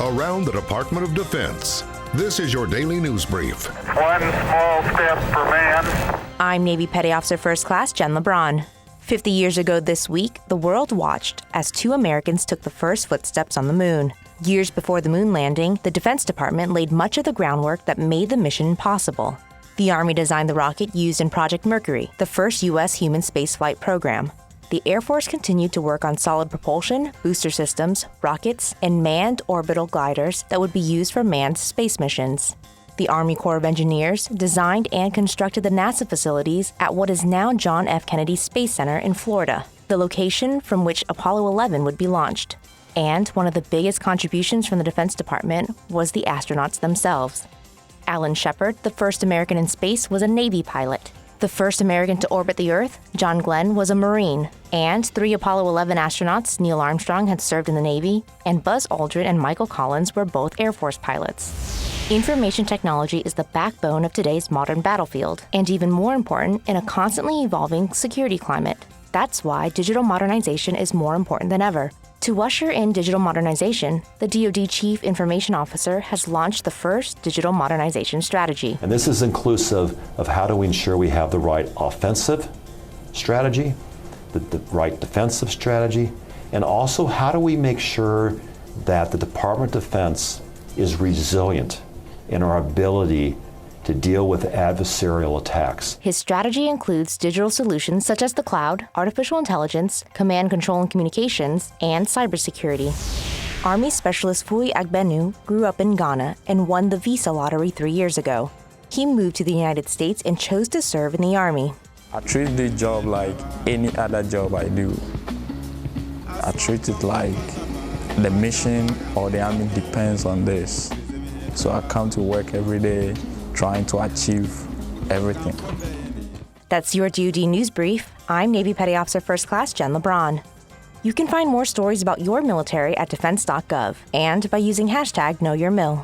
around the Department of Defense. This is your daily news brief. One small step for man. I'm Navy Petty Officer First Class Jen LeBron. 50 years ago this week, the world watched as 2 Americans took the first footsteps on the moon. Years before the moon landing, the Defense Department laid much of the groundwork that made the mission possible. The Army designed the rocket used in Project Mercury, the first U.S. human spaceflight program. The Air Force continued to work on solid propulsion, booster systems, rockets, and manned orbital gliders that would be used for manned space missions. The Army Corps of Engineers designed and constructed the NASA facilities at what is now John F. Kennedy Space Center in Florida, the location from which Apollo 11 would be launched. And one of the biggest contributions from the Defense Department was the astronauts themselves. Alan Shepard, the first American in space, was a Navy pilot. The first American to orbit the Earth, John Glenn, was a Marine. And 3 Apollo 11 astronauts, Neil Armstrong, had served in the Navy, and Buzz Aldrin and Michael Collins were both Air Force pilots. Information technology is the backbone of today's modern battlefield, and even more important in a constantly evolving security climate. That's why digital modernization is more important than ever. To usher in digital modernization, the DoD Chief Information Officer has launched the first digital modernization strategy. And this is inclusive of how do we ensure we have the right offensive strategy, the right defensive strategy, and also how do we make sure that the Department of Defense is resilient in our ability to deal with adversarial attacks. His strategy includes digital solutions such as the cloud, artificial intelligence, command control and communications, and cybersecurity. Army Specialist Fui Agbenu grew up in Ghana and won the visa lottery 3 years ago. He moved to the United States and chose to serve in the Army. I treat this job like any other job I do. I treat it like the mission or the Army depends on this. So I come to work every day trying to achieve everything. That's your DoD News Brief. I'm Navy Petty Officer First Class Jen LeBron. You can find more stories about your military at defense.gov and by using hashtag KnowYourMil.